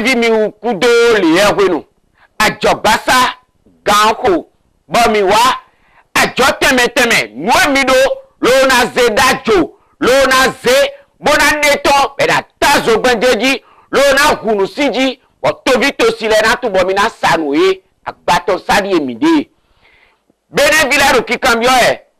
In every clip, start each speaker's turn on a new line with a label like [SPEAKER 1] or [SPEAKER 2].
[SPEAKER 1] Benevi mi kudo le ehwenu. Ajobasa ganko. Bo mi wa. Ajo teme. Nwe mi do. Lo na ze dajo. Lo na ze. Bona neto. Beda tazo gbendeji. Lo na hunu siji. Bo tobi to sile na tubo mi na sanwe. Agbato sadi emide. Benevi la ro kikam yo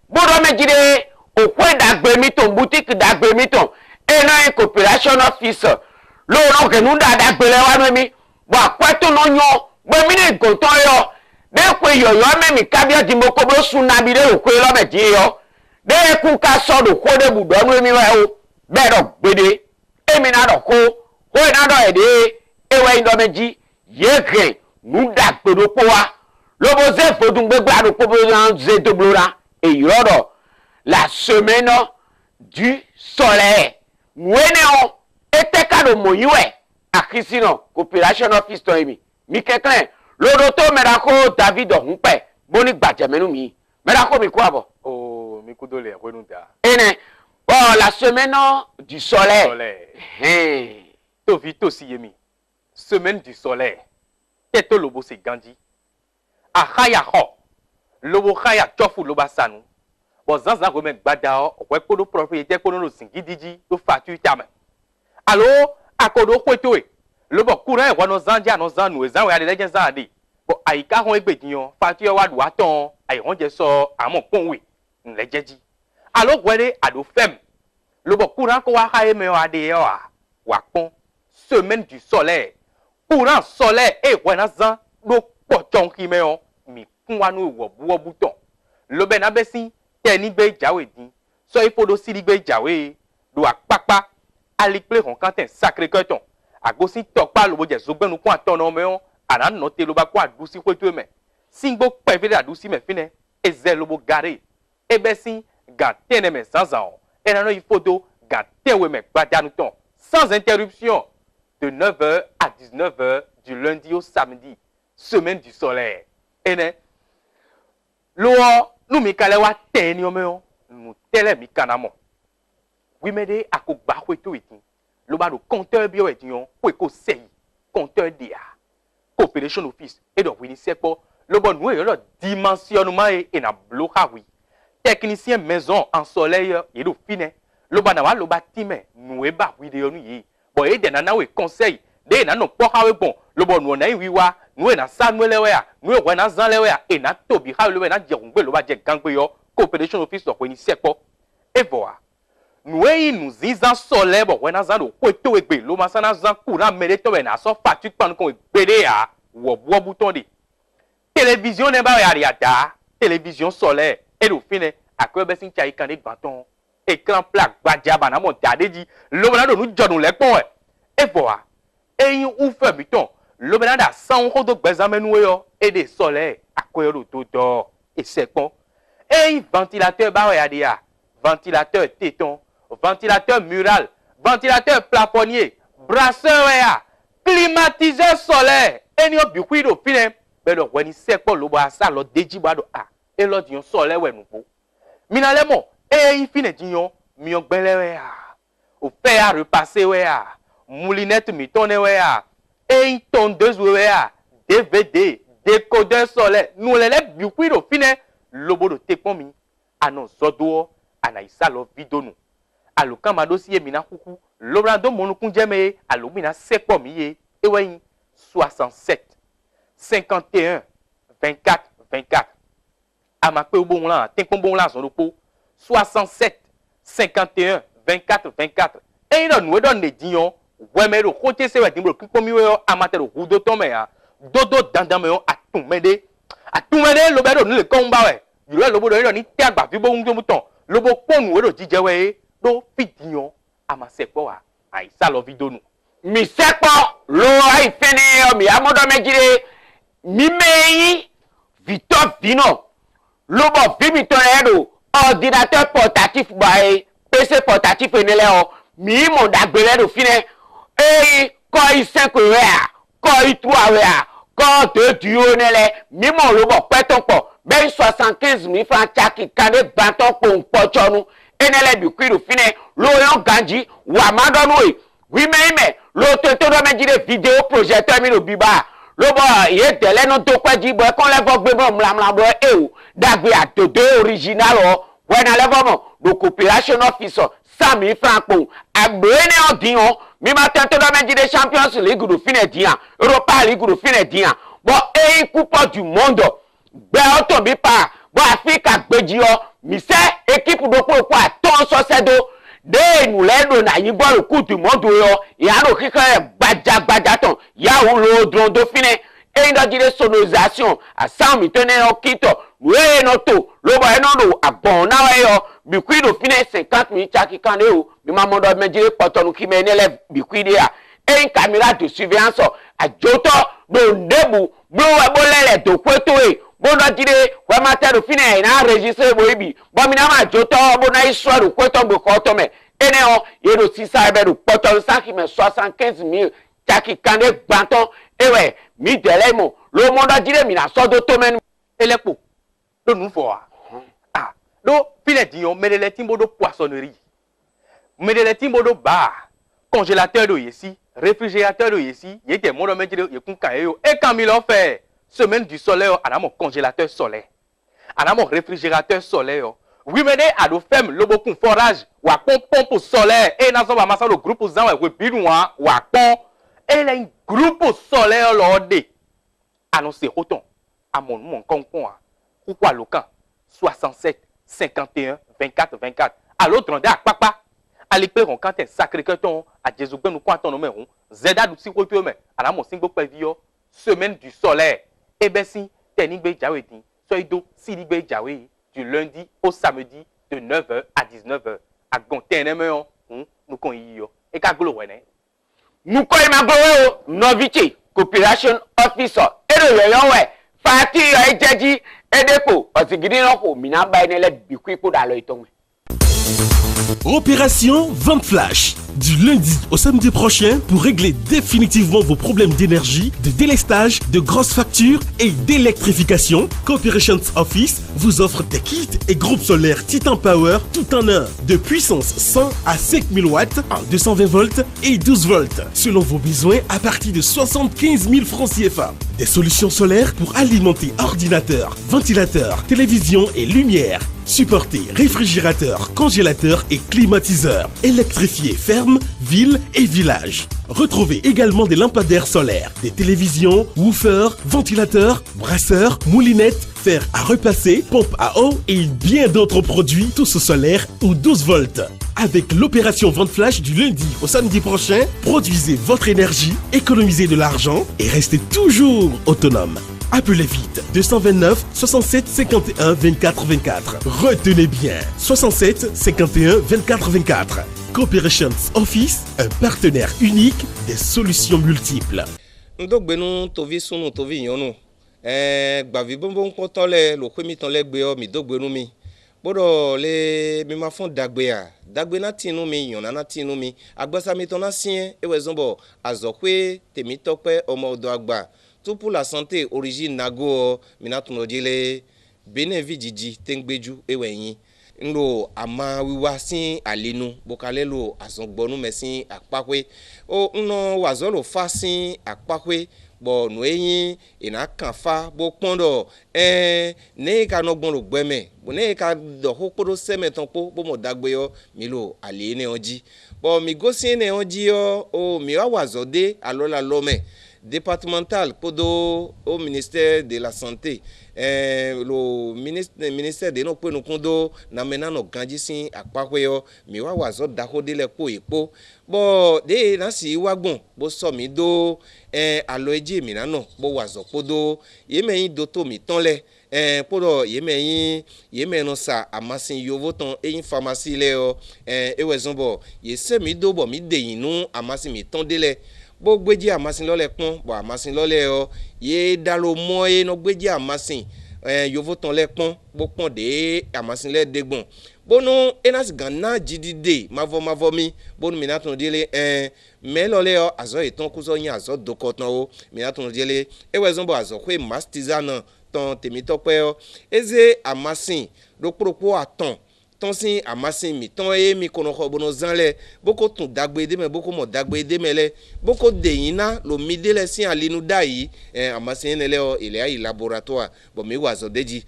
[SPEAKER 1] Bodo me jide. Okwe dagbe miton. Boutique dagbe miton. Ena cooperation officer. Lo no ke nunda dagbe le wa mi. Wa kweto no nyo. Gbe mi ni gonton yo. De kwe yo me mi kabia di moko bro suna bi de okwe lo me ji yo. De ku ka so do ko de budo nu mi wa o. Be do gbede. Emi na do ko. Ho na do ede. Ewe ndo meji. Ye gren. Nu dagbe do po wa. Lo bo ze fodun gbegbe ado po bo ze do blora. E yodo. La semaine du soleil. Mwene on. Ete kado moyiwe. Akisino. Cooperation office to emi. Mi keklen. L'odoto merako David Humpe. Boni gbajemenu mi. Merako mi kwa bo.
[SPEAKER 2] Oh, mi kudole renunda.
[SPEAKER 1] Ene. Bon, la semaine du soleil.
[SPEAKER 2] Soleil. To vito si yemi. Semaine du soleil. Teto lobo se gandi. Ahaya ho. Lobo khaya chofu loba sanu. Bon zanza remen gbada o. Okwe kodo propriétaire kono no singidiji do fatu tame. Allo, akodo kwetoe. Lobo courant e wono zandia no zanu ezanwe ade leje zande bo ayika hon egbediyan fati o wadu aton ayihon je so amon ponwe nlejeji alo gwere ado fem lobo courant ko wa ha eme o ade yo wa pon semaine du soleil courant soleil e wona zan do poton ki me o mi kun wa nu wo buwo buton lobe na besi teni gbe jawe din so ifodo siri gbe jawe do apapa aliple hon kanten sacré cœur ton agosi tokpa lobo je zogbenu kwa tono me on ana no te loba kwa adusi kwetu me singbo pevele adusi me fine eze lobo gare ebesi ga tene me sans an ena no ifodo ga tewe me gbadanu ton sans interruption de 9h à 19h du lundi au samedi semaine du soleil ene lo nu mi kale wa teni o me on nu tele mi kanamo wi mede akogba kwetu itin le bas de compteur bio et dion pour que c'est compteur dia coopération office et donc oui c'est pour le bon nous le dimensionnement et na bloca oui technicien maison en soleil et le fine le bas na le bâtiment nous e ba oui de nous yi bon et de na we conseil de na no pour ha we bon le bon nous na yi wa nous na sa nous le wa nous we na zan le wa et na tobi ha le we na je ngbe le ba je gangbe yo coopération office donc oui c'est pour et voilà nous nous disons soleil bon when azan o kweto egbe lo masana zan courant mele to we na so fatigue pan ko gbede ya wo bo bouton de télévision ne ba ya da télévision soleil et le fine akobe sin chai kan de gbaton écran plat gbaja ba na mo dadeji lo na do nu jodun le pon e voilà eyin ou fe biton lo na da san ko do gbezamenu yo et de soleil akoyo to do et c'est pon eyin ventilateur ba ya dia ventilateur téton ventilateur mural, ventilateur plafonnier, brasseur climatiseur solaire, et nous beaucoup de films, mais le when il sait pas le bois ça le déji bois de a et le dion solaire ouais nous po. Minalemo et il finit dion mion belle ouais au fait à repasser ouais moulinette mitonne ouais et une tondeuse ouais DVD, décodeur solaire, nous les beaucoup de films, le beau de tepomi, annonce zodo, anaïsa lo vidéo nous. Alo kama dossier mina kuku lobrando monukun jeme alo mina sepo miye ewen 67 51 24 24 amape bon la tenpon bon la son po 67 51 24 24 e ino nou don ne dion weme ro kote se we dimro kipo mi we amate ro hudo to me ya dodo dandan me on atumede lobero ni le komba we yiro lobodo ino ni ti agba fi bo un muton lobo ponu we ro jije we do fidion ama sepo wa aisa lo video nu
[SPEAKER 1] mi sepo lo ai fene mi amodo mejire mi meyi Victor Vino lo bo vimi to edo ordinateur portatif ba PC portatif enele o mi mo dagbere do fine ko isen ko we ko itu awe ko te dio nele mi mo lo bo peton po ben 75,000 francs chaki kade banton po npochonu enele bi kwiru fine lo yon ganji wa madonu Oui, mais l'autre tout le monde dit vidéo projecteur mi le biba. Le bon, il est tel non to quoi dit bon qu'on lève bon mlam et ou d'agwe à deux original oh. Ouais dans le bon de coopération officer 100 000 francs pour abonner en dion. Mi matin tout le monde dit des Champions League de fin dian. Europa League de fin dian. Bon et coupe du monde. Ben on tombe pas. Bon Afrique a gbedio. Mi c'est équipe de quoi ton so c'est do. De nous les donne à y voir le coup du monde yo et à nos kika badja ton ya ou le drone de fine et une dire sonorisation à 100 000 tenez au kito nous et noto le boy non à bon na yo bikui de fine 50 000 chaki kande o mi maman do me dire poton qui mène élève bikui dia et une caméra de surveillance à joto do ndebu blo wa bolele do kweto e bon do dire wa matin de fine na enregistrer boibi bon mi na ma joto bon na histoire de kweto bo ko to me ene il y a aussi ça be do poton 75 000 chaki kande banton et ouais mi delemo le monde dire mi na so do to men
[SPEAKER 2] Elepo. Do nous voir. Ah, do filet dion medele timbo do poissonnerie. Medele timbo do bar. Congélateur do ici, réfrigérateur do ici, il était mon domaine de yo et quand il en fait semaine du soleil à mon congélateur solaire. À mon réfrigérateur solaire. Oui mais à do femme le beaucoup forage ou à pompe solaire et na so ba masa le groupe zan wa bidouan ou à pon et là un groupe solaire l'ordé. Annoncé autant à mon concours ou quoi le camp 67 51 24 24 à l'autre on à papa à l'éclair on quand est sacré que ton à Jésus ben nous quoi ton numéro zeda du si ko mais à la mon single pavio semaine du soleil et ben si technique be jawe din soido si li be jawe du lundi au samedi de 9h à 19h à gontenement nous kon yo et ka glo wene
[SPEAKER 1] nous ko ma glo noviti coopération officer et le yo ouais Fati yo ejeji edepo osigidi no ko mina ba ene le bikui ko da lo iton.
[SPEAKER 3] Opération Vente Flash. Du lundi au samedi prochain pour régler définitivement vos problèmes d'énergie, de délestage, de grosses factures et d'électrification, Cooperations Office vous offre des kits et groupes solaires Titan Power tout en un, de puissance 100 à 5000 watts en 220 volts et 12 volts, selon vos besoins à partir de 75 000 francs CFA. Des solutions solaires pour alimenter ordinateurs, ventilateurs, télévision et lumière. Supporter réfrigérateur, congélateur et climatiseur. Électrifier ferme, ville et village. Retrouvez également des lampadaires solaires, des télévisions, woofers, ventilateurs, brasseurs, moulinettes, fer à repasser, pompe à eau et bien d'autres produits, tous solaires ou 12 volts. Avec l'opération Vente Flash du lundi au samedi prochain, produisez votre énergie, économisez de l'argent et restez toujours autonome. Appelez vite 229 67 51 24 24. Retenez bien 67 51 24 24. Cooperations Office, un partenaire unique des solutions multiples.
[SPEAKER 4] Donc benou tovi sunu tovi yonu. Gbavi bonbon kontole lo kwemi ton legbe o mi dogbenu mi. Bodo le mi ma fon dagbea. Dagbe na tinu mi yona na tinu mi. Agbasa mi ton ancien e wezonbo azokwe temi tope omo do agba. Tout pour la santé, origine nago, minatuno dile, benevi jiji, tengbeju, ewenyi. Ngo ama wiwa sin alinu, bokalelo azongbonu mesin akpakwe. O no wazolo fasin akpakwe, bo noeyin, ina kanfa, bo pondo, ne ka nogbon lo gbeme, bo ne ka do hokoro seme tonpo, bo mo dagbeyo, milo aliene onji. Bo mi gosi ne onji yo, o mi wazode, alola lome. Départemental podo au ministère de la santé le ministère de nos kondo na mena no ganji sin akpakweyo mi wa wazo dako de le ko epo bo de na si wagbon bo so mi do alo eji mi na no bo wazo podo yeme yin do to mi tonle podo yeme no sa amasin yovo ton eyin pharmacie le o ewezonbo ye se mi do bo mi de yinu amasin mi ton dele bo gbeji amasin lole pon bo amasin lole o ye dalo mo e no gbeji amasin yovo ton le pon bo pon de amasin le degbon bonu enas ganna jidide mavo mi bonu minaton dele me lole o azo eton kuzo yin azo dokotan o minaton dele ewezonbo azo kwe mastizana ton temi tope o eze amasin do propo aton tonsi amasin mi ton e mi kono ko bono zanle boko tun dagbe de me boko mo dagbe de mele boko de yina lo midele sin alinu dai amasin ne le o ile ai laboratoire bo mi wa zo deji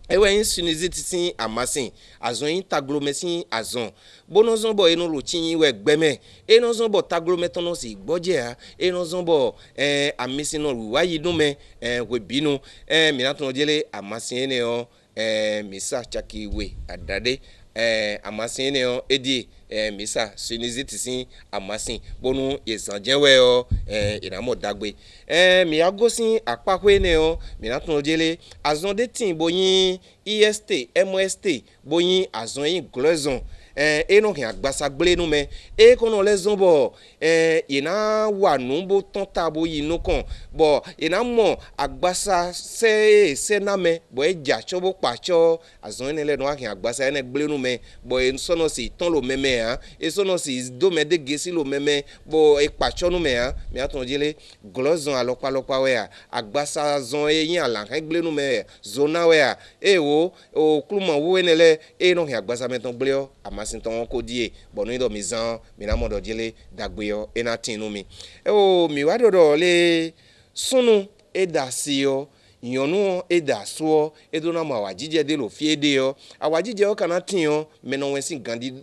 [SPEAKER 4] ewe yin siniziti sin amasin azon yin taglomesin azon bono zon bo enu lo chin we gbeme enu zon bo taglometon si gboje ha enu zon bo amisin no wa yidun me we binu mi na tun jele amasin ne o misa chaki we adade amasin ne o edi misa siniziti sin amasin bonu yesanjewe o inamo dagbe mi agosin apahwe ne o mi na tun jele azon de tin boyin est most boyin azon yin glozon eno hin agbasa gble nu me kono le zonbo ina wa nu bo ton tabo yinu kan bo ina mo agbasa se na me bo eja chobo pacho azon ne le no hin agbasa ene gble nu me bo en sono si ton lo meme ha sono si do me de gesi lo meme bo e pacho nu me ha mi aton jele glozon alopa we agbasa zon yin ala kan gble nu me zona we wo o klumo wo ne le no hin agbasa me ton gble o amasinton ko die bonu do mizan mi na modo jele dagbe yo ena tinu mi mi wa dodo le sunu edasio yonu edaso edona ma wajije de lo fiede yo awajije o kana tin yo meno wensin gandi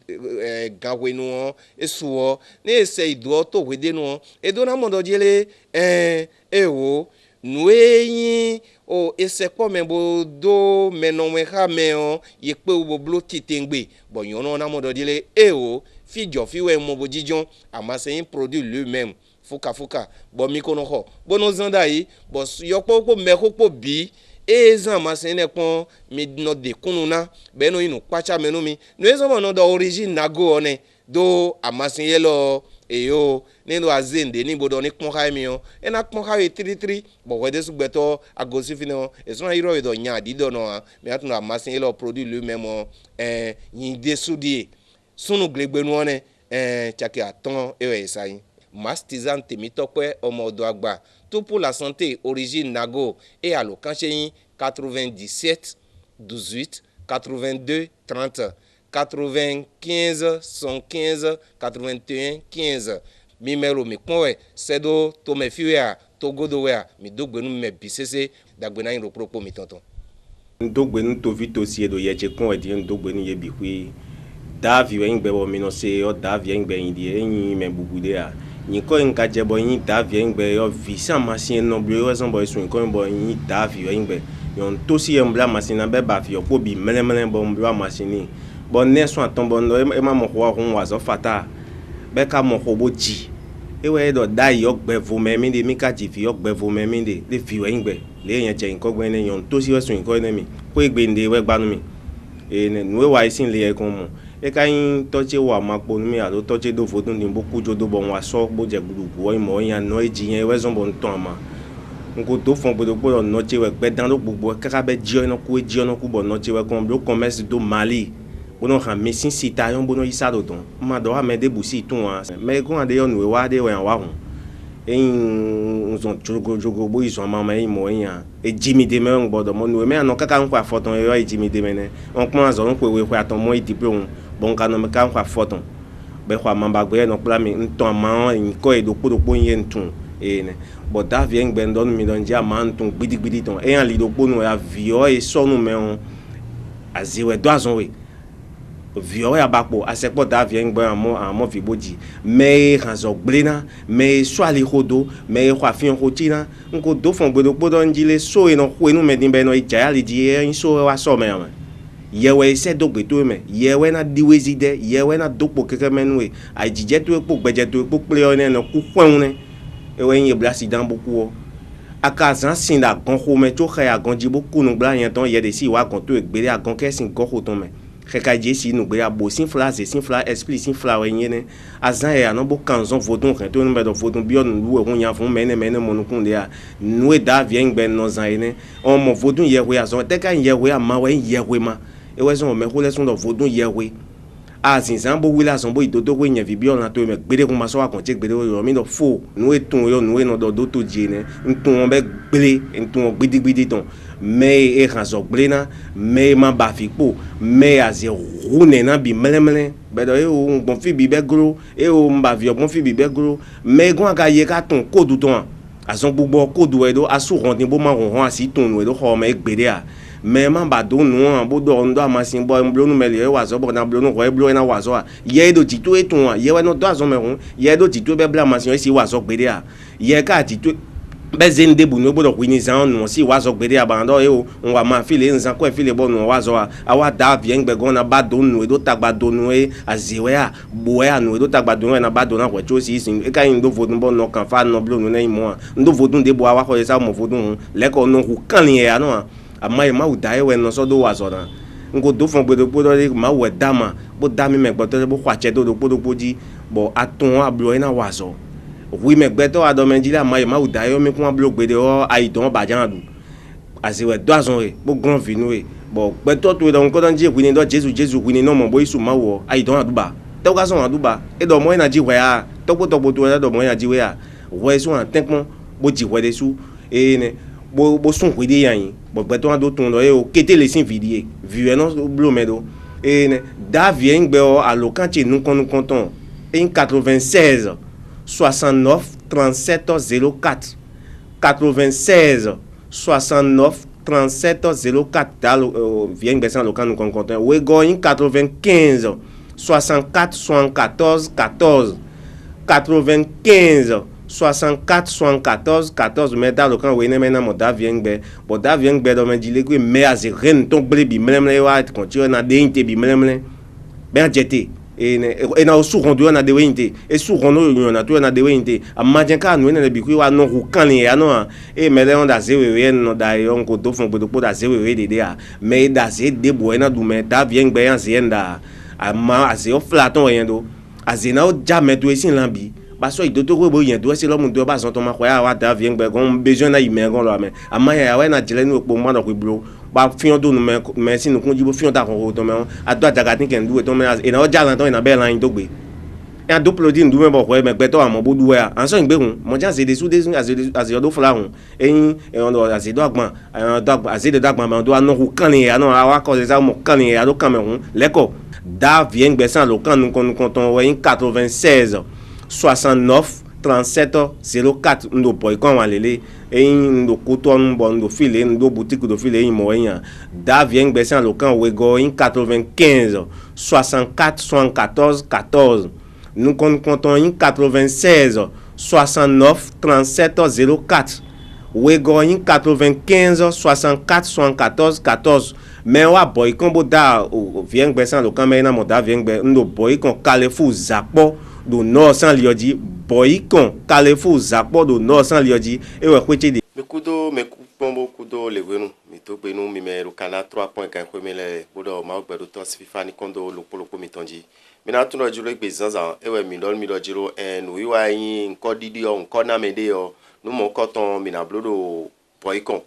[SPEAKER 4] gawe nu esuo ne ese ido to wede nu edona modo jele wo nueyin o esepo membo do menonwe ha meo ye pe wo blo titengbe bo yono na modo dile fijo fiwe mo bo jijon amase yin produit lui-même fuka bo mi kono ho bono zanda yi bo yopo ko meko po bi ezan amase ne pon mi no de kununa be no inu kwacha menu mi no ezo mo no do origin nago one do amase yelo eyo nínú azende ní bodo ní pon ha mi o ena pon ha 33 bo wede su gbeto agosi fini o esun iro ido nya adido no mi atun amasin lo produit lui-même yin de sudie sunu glegbenu one chaki aton ewe isayin mastizan temitope omo odo agba tout pour la santé origine nago et allo kancheyin 97 18 82 30 95 115 81 15 mi melo mi konwe sedo to me fiwa to godo we mi dogbe nu me bisese dagbe na yin ro propo mi tonton
[SPEAKER 5] dogbe nu to vito si edo ye che konwe di dogbe nu ye bi hui davi we ngbe bo mi no se o davi ngbe yin di yin me bugude a yin ko nka je bo yin davi ngbe yo visa machine no bi o son bo sun ko bo yin davi we ngbe yon to si embla machine be ba fi o ko bi mele bo mbla machine bon ne so atombo no e ma mo ho ho wa zo fata be ka mo ho bo ji ewe do dai yo gbe vo me mi de mi ka ji fi yo gbe vo me mi de le fi we ngbe le yan je nko gbe ne yon to si we so nko ne mi ko egbe nde we gba nu mi ne nu we wa isin le e kon mo e ka yin to je wa ma po nu mi ado to je do fo dun ni bo ku jo do bo wa so bo je gburugu wo mo yan no eji yen we zo bo nton ama nko to fon bodo bo no je we gbe dan lo gbugbo kaka be ji ono ku eji ono ku bo no je we kon do commerce do Mali bono ha mesin sita yon bono isado ton ma do ha me de busi ton me ko ade yon we wa de we wa hun zon jogo bo iso ma ma mo yan e jimi de me ngbodo mo no me an kaka nkwa foton yo e jimi de me ne on pon azo nko we kwa ton mo idipe on bon ka no me ka nkwa foton be kwa mamba gbe no pla mi nton ma nko e do podo yen tun ne bo da vien gbe ndon mi don ja ma nton gbidi ton e an li do ponu ya vio e so no me on aziwe do azon we vio ya bakpo asekpo da vien gbe amo fiboji me ranzo gblena me so ali hodo me kwa fion hotina nko do fon gbedo podo njile so e no ku enu me din be no ija ali di e so wa so me ama yewe se do gbe to me yewe na diwezi de yewe na dopo keke menwe ajije to epo gbeje to epo ple one no ku kwun ne ewe yin blasi dan boku o akazan sin da gon ho me to khaya gon jibo kunu bla yen ton ye de si wa gon to egbere agon kesin go ho ton me keka je si nu gbe abo sin fla explique sin fla we yen ne azan e anon bo kanzon vodun kan to nu be do vodun bi onu lu e hun yan fun mene monukun de a nu e da vien gbe no zan ene on mo vodun ye we azon te kan ye we ama we ye we ma e we zon me ho le son do vodun ye we azin zan bo wila zon bo idodo we yan vi bi on to me gbere kun ma so wa kon je gbere yo mi do fo nu e tun yo nu e no do to je ne ntun on be gbere ntun on gbidi ton mais e razo blena mais ma bafipo mais aze rune na bi mlemle bedo e o bon fi bi begro e o mba vi bon fi bi begro mais gon ka ye ka ton kodu ton azon gbogbo kodu e do asu ron ni bo ma ron asi ton e do ho me gbede a mais man ba do nu an bo do ndo amasin bo mblo nu mele e wazo bo na mblo nu ko e blo na wazo a ye do titu e ton ye we no do azon me ron ye do titu be bla amasin e si wazo gbede a ye ka titu bezen de bunu bo do kwini zan nu si wazo gbede a bando e o nwa ma file nzan ko e file bo nu wazo a awa da bien gbe gon na ba do nu e do tagba do nu e aziwe a bo e nu e do tagba do nu na ba do na ko cho si sin e ka yin do vodun bo no kan fa no blo nu na imo ndo vodun de bo awa ko e sa mo vodun le ko no ku kan ni e anu ama ma udaye we no so do wazo na ngo do fon gbedo podo le ma we dama bo dami me gboto bo kwache do podo poji bo aton ablo ina wazo oui me gbeto ado menjila ma udaye mi kun ablo gbede o aidon bajan du asi we do azon re bo grand vinu e bo gbeto to do nko don je kwini do Jesus kwini no mo bo isu ma wo aidon aduba to ka so aduba e do mo ina ji we a to to do mo ina ji we a we so an tenkmo bo ji we de su e ne bo sun kwide yan bo gbeto ado tun do e o kete le sin vidie viwe no blo medo e ne da vien gbe o alokanche nu konton en 96 69 37 04 96 69 37 04 da vien gbe san lokan nu konton we go en 95 64 74 14 95 64 74 14 mais dans le camp oui maintenant mon Daviengbe bon Daviengbe do menjile ko mais az ren ton ble bi mlemle wa continue na de inte bi mlemle ben jete e na osu rondo na de winte e su rondo yo na to na de winte amadien ka no na bi ko wa no hu kan ya no e mele on da zewe no da yon ko do fon bodo po da zewe de a mais da ze de bo na du mais Daviengbe yan zenda ama aze o flaton yendo azena o jamais do esin lambi baso idoto ko bo yen do se lo mu do ba son to ma ko ya wa da vien gbe gon besoin na ime gon lo ame ama ya we na jele ni opo mo na ko bro ba fion do nu me sin kun jibo fion ta ko to me ado ajaga tin ken do to me e na o jalan to ina be lan do gbe e do plodi ndu me bo ko me gbe to amo bo du ya an so ngbe hun mo jan se de su de as do fla hun eyin e on do as do agbon as de dagban me do anu ku kan ni ya no awa ko se sa mo kan ni ya do kan me hun leko da vien gbe san lo kan nu kon ton we 96 69 37 04 ndo boy kon walele eyin ndo koton bon ndo file ndo boutique ndo file eyin mo eyan da vien gbe san lo kan we go in 95 64 74 14 nous comptons in 96 69 37 04 we go in 95 64 74 14 mais wa boy kon bo da vien gbe san lo kan me na mo da vien gbe ndo boy kon kalefu zapo do no san lioji boy kon kalefu zapo do no san lioji e we kweche de
[SPEAKER 6] me kupombo kudo lewenu mi to gbenu mi me ro kana 3 point kan ko mi le bodo ma gbedo to sifa ni kondo lopolopo mi tonji mi na tuno juro gbe zanzan e we mi do jiro en wi wa yin nko didi o nko na me de o nu mo ko ton mi na blodo boy kon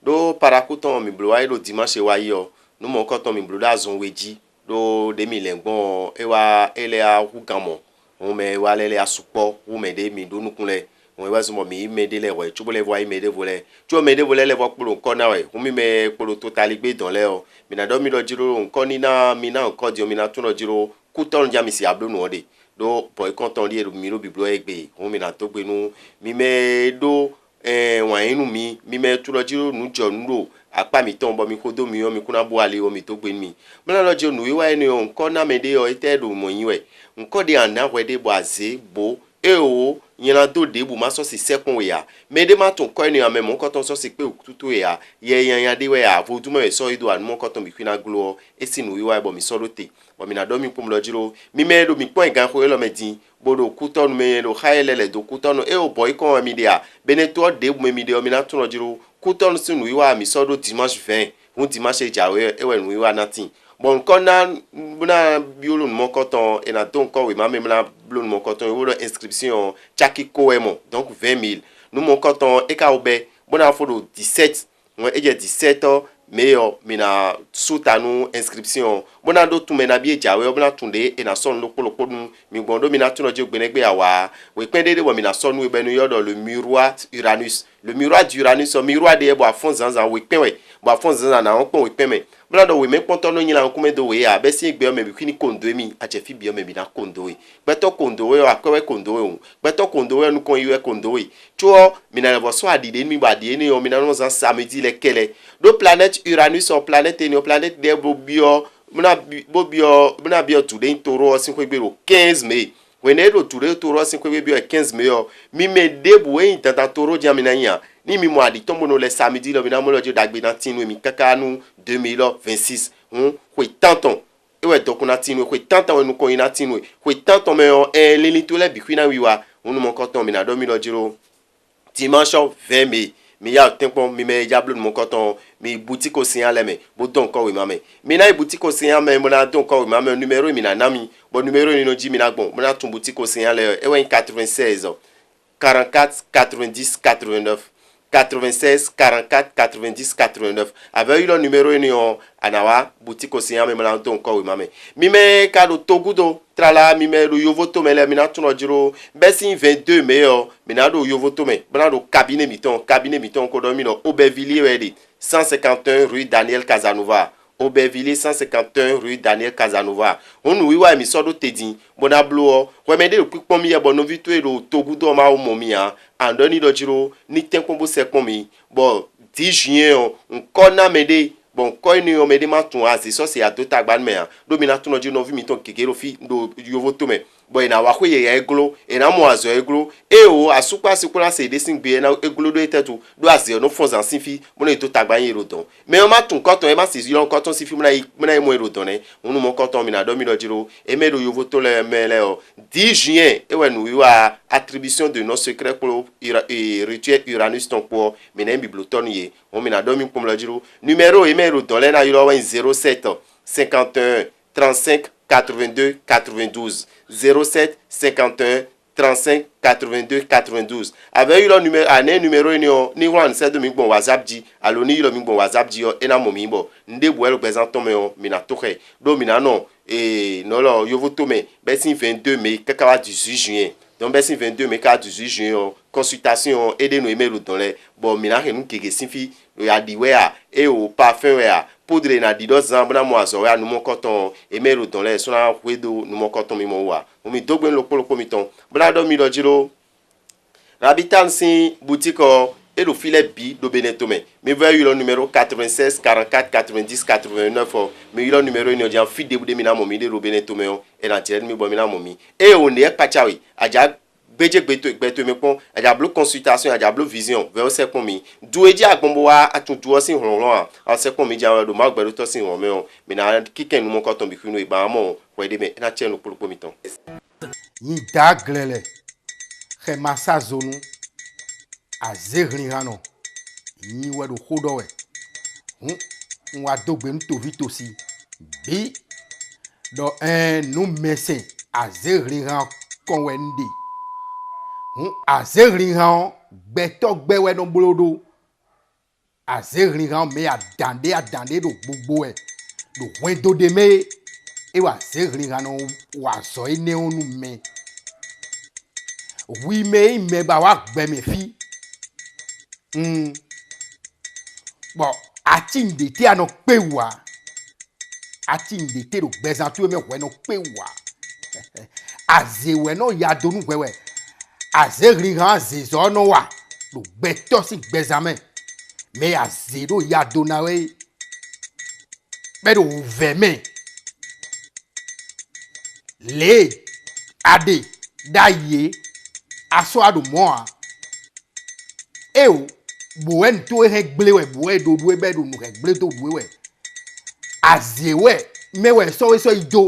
[SPEAKER 6] do parakuton mi blo wa do dimanche wa yo nu mo ko ton mi blodo azon weji do de mi lengbon e wa ele a hugamo on me walele asupo ou me de mi do nukunle on wa so mi me de le we chubo le voi me de vole tu me de vole le vo polo nko na we mi me polo totali gbe don le o mi na do mi do jiro nko ni na mi na nko di o mi na tun do jiro ku ton ja mi si ablo nu ode do boy konton li mi ro biblo egbe on mi na to gbe nu mi me do wa inu mi me tu do jiro nu jo nu ro apa mi ton bo mi ko do mi o mi kuna bo ale o mi to gbe mi mi na lo jiro nu wi wa eni o nko na me de o ite do mo yin we nko de anda we de bo aze bo e o yina do de bu ma so si sekun we ya me de ma tun ko eni ame mo ko ton so si pe okututu ya ye yan de we ya vo du me so ido an mo ko ton bi kwina glo e si nu wi wa bo mi so rote bo mi na do mi pum lo jiro mi me do mi pon gan ko lo me din bodo kuton me lo khaelele do kuton e o boy kon mi de ya beneto de bu me mi de o mi na tun lo jiro kuton si nu wi wa mi so do dimanche 20 un dimanche jawe e we nu wi wa natin bon kona buna biolo mon coton et na donc we ma même la blon mon coton et inscription chaki koemo donc 20 000 nous mon coton e ka obe bona fodo 17 moi e 17 meilleur mina suta nous inscription bona do tu mena bie jawe bona tunde e na son lokolo nu mi bondo mina tuno je gbenegbe awa we pendede wo mina son we benu yodo le miroir Uranus le miroir d'Uranus miroir de bo afon zanzan we penwe bo afon zanzan na on pon we penme blado we me ponto no nyila nkume do we ya be si gbe me bi kwini kondo mi a che fi bi o me bi na kondo we beto kondo we akwe kondo we beto kondo we nu kon iwe kondo we tuo mi na bo so adide mi ba de ni o mi na no zan samedi le kele do planète Uranus o planète ni o planète de bo bio muna bio today toro sin ko gbero 15 mai wenedo today toro sin ko gbero 15 mai mi me debu e tata toro jamina ya ni mi mo adi tombo no le samedi lo mi na mo lo jo dagbe na tinu mi kakanu 2026 ko tanton e we to kuna tinu ko tanton we nu ko ina tinu ko tanton me lili to le bi kwina wiwa unu mo koton mi na 2020 dimanche 20 mai mi ya tempo mi me jablo mon coton mi boutique au signal me bo don ko we mame mi na boutique au signal me mo na don ko we mame numéro mi na nami bo numéro ni no ji mi na gbon mo na tun boutique au signal e wen 96 44 90 89 96 44 90 89 avec le numéro ni on anawa boutique au signal me mo na don ko we mame mi me ka do togudo trala mi me do yovo to mele mi na tun ojiro besin 22 mai mi na do yovo to me bana do cabinet miton ko do mi no Aubervilliers wedi 151 rue Daniel Casanova Aubervilliers 151 rue Daniel Casanova onu wiwa mi so do tedin bona blo we me de lo pipon mi e bono vitu e do togudo ma o momi a andoni do jiro ni tenko bo se kon mi bo 10 juin on na me de bon ko ni o me de ma tun azi so se ato tagban me a do mi na tun oji no vi mi ton kekero fi do yovo to me bo ina wa ko ye eglo ina mo azo eglo e o asupa sikula se de sin gbe na eglo do etetu do azi no fons an sinfi mo na to tagban ye rodon me o ma tun koton e ma se yon koton sinfi mo na mo rodon ne unu mo koton mi na do mi do jiro e me do yovo to le mele o 10 juin e we nu wa attribution de nos secrets pour rituel Uranus ton pour mi na biblioton ye o mi na do mi pom lo jiro numéro e me rodon le na yo 07 51 35 82 92 07 51 35 82 92 avec le numéro ane numéro ni wan se do mi gbon WhatsApp di alo ni lo mi gbon WhatsApp di yo ena mo mi bo nde bo el presenton me mi na toke do mi na no no lo yo voto me besin 22 mai kaka 18 juin donc besin 22 mai ka 18 juin consultation aider no email dans les bon mi na henu keke sinfi ya diwe a e o parfum ya poudre na dido zambra mo azo ya no mo coton email dans les sona wedo no mo coton mi mo wa o mi dogben lo polo komiton blado mi do jiro rabitan si boutique et le filet bi do benetome me voyez le numéro 96 44 90 89 mais le numéro ni odian fi de mi na mo mi de do benetome et na tirel mi bo mi na mo mi e o ne pachawi aja beje gbeto me pon aja blo consultation aja blo vision ve o se pon mi dueji agbonbo wa atutu o sin ronron a se pon mi ja do ma gbero to sin ron me o mi na kiken nu mo ko ton bi kwinu igba mo we de me na chen lo polo mi ton
[SPEAKER 7] yin da glele he masa zonu azegrin hano yin we do hodo we nwa dogbe ntovi tosi bi do nu mesen azegrin han kon we ndi azegrin han gbeto gbewe no bolodo azegrin han me adande do gbogbo e do wendo de me e wa azegrin han wa so ine onu me wi me ba wa gbe me fi bon atinde ti ano pe wa atinde te do gbezan tu me we no pe wa azewe no ya donu wewe azegrin han zezo no wa do gbeto si gbezan me azero ya dona we pero veme le ade daye aso adu mo e o buen to he gble we bue do do be do no he gble to do we azewe me we so ijo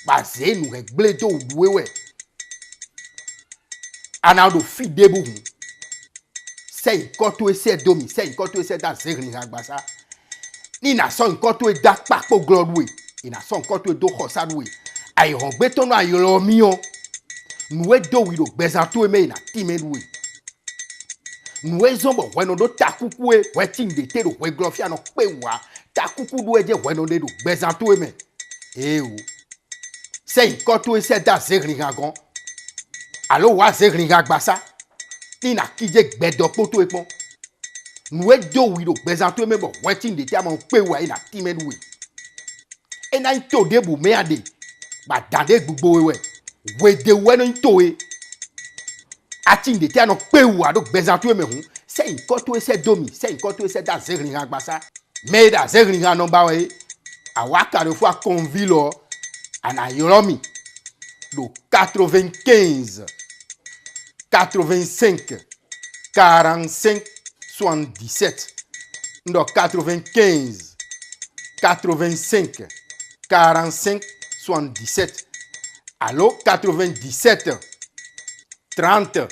[SPEAKER 7] ba ze nu he gble to do we anado fi debu hu say ko to ese domi say ko to ese da zegrin agbasa ni na so nko to da papo glodwe ina so nko to do khosadwe ai hon gbe to no ayoro mi o nuwe do wi do gbezan to me na ti me duwe nuwe zombo weno do takuku e wetin de te do we glofia no pe wa takuku do eje weno de do gbezan to me o say nko to ese da zegrin agon alo wa zegrin agbasa ni na kije gbedo poto epon nuwe do wi do gbezanto me bo wetin de ti amon pe wa ina ti me nuwe e na to de bu me ade ba dande gbugbo we de we no to e ati de ti ano pe wa do gbezanto me hun se nkan to se domi se nkan to se da zerin agbasa me da zerin number we awaka de fois convilo ana yoromi do 95 85 45 77 ndo 95 85 45 77 allo 97 30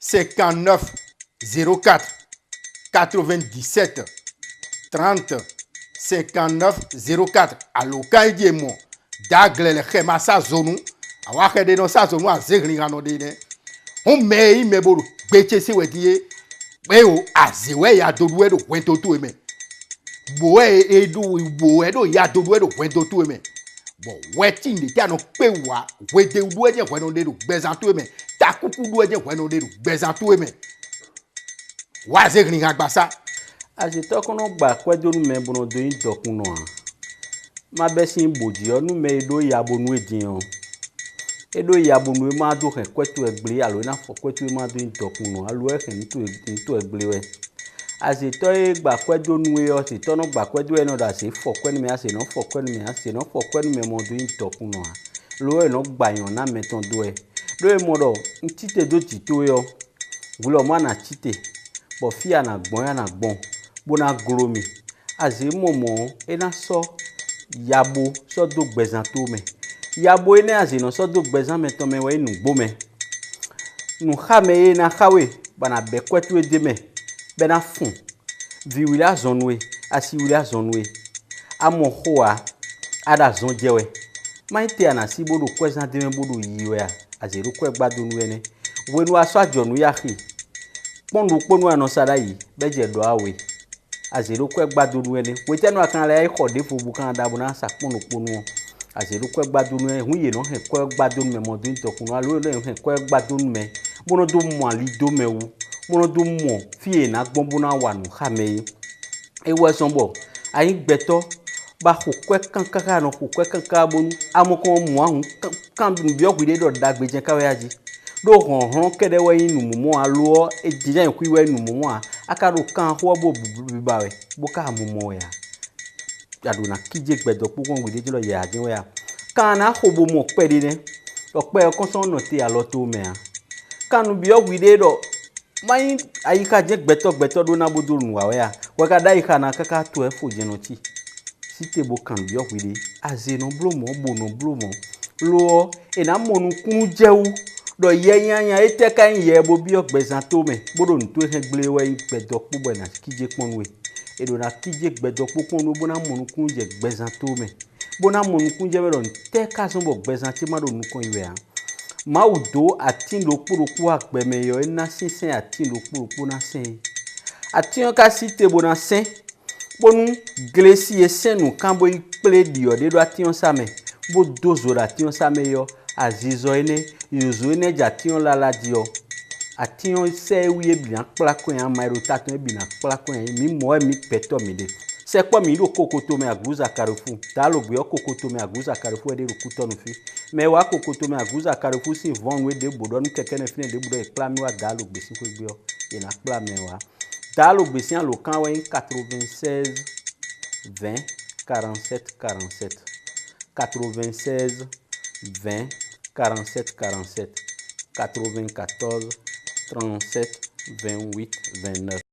[SPEAKER 7] 59 04 97 30 59 04 allo kaidie mo dagle le khema sa zonu awake de no sa zonu azegri ngano de ne me boro gbeche se wedie we o azewe ya dodu edo wento tu eme bo edo ya dodu edo wento tu eme bo wetin de ti ano pe wa wede udu eje weno de do gbezan tu eme takuku du eje weno de do gbezan tu eme wa zegri ngagbasa
[SPEAKER 8] azito kono gba kwedo nu me bono do yin dokun no ma be sin boji onu me edo ya bonu edin o edo ya bonu ma do he kwetu egble alo na fo kwetu ma do yin dokun no alo e he ntu egble we azito e gba kwedo nu e o si to no gba kwedo e no da se fo kwenu me ase no fo kwenu me ase no fo kwenu me mo do yin dokun no lo e no gba yan na meton do e mo do ntite do tito yo gulo ma na tite bo fia na gbon bona gromi aze momo ena so yabo so do gbezan to me yabo ene aze no so do gbezan me to me we nu gbo me nu kha me na khawe bana be kwetu e de me be na fun vi wila zonwe asi wila zonwe amo hoa ada zon jewe maite ana si bodo kwezan de me bodo yiwe a aze ru kwe gbadun we ne we nu aso ajonu ya khi ponu ano sada yi beje do awe azero kwe gbadunu ene wetenu akan le ko de fobu kan da bona saponu ponu azero kwe gbadunu e hunye no he kwe gbadunu me mo din tokunu alo le he kwe gbadunu me bono do mo ali do mewu bono do mo fie na gbon na wanu khame e we sonbo ayin gbeto ba ko kwe kankan no ko kwe kankan bonu amoko mo ahun kan bi okude do dagbeje kawe aji do hon kede we inu mo alo ejija ku we inu mo akaro kan ho bo bibawe bo ka mo ya aduna kije gbedo pupon we de lo ya ajin we ya kan na ho bo mo pe de ne ope kon so no ti alo to me a kanu bi ogwi de do mai ayika je gbeto do na bodo nu wa ya we ka dai kana kaka to e fo je no ti site bo kan bi ogwi de aze no blomo bo no blomo lo e na mo nu kun jewu do yeyanya ete kan ye bo bi ogbezan to me bodo nto he gble we gbedo pubo na kije ponwe e do na kije gbedo popon no bona mo nu kun je gbezan to me bona mo nu kun je me do te ka so bo gbezan ti ma do nu kon iwe a ma udo atin lo puruku agbe me yo na sinsin atin lo puruku na sin atin ka site bo na sin bonu glesi esenu kan bo iple di o de do atin sa me bo dozo da atin sa me yo azizo ene yozo ene jation la dio ation se wiye bian plako yan mairo taton bian plako yan mi mo mi peto mi de se po mi ro kokoto me aguza karufu ta lo gbe kokoto me aguza karufu e de ro kutonu fi me wa kokoto me aguza karufu si von we de bodo nu keke ne fine de bodo e pla mi wa da lo gbe si ko gbe o e na pla me wa da lo gbe si an lo kan we 96 20 47 47 96 20 47 47 94 37 28 29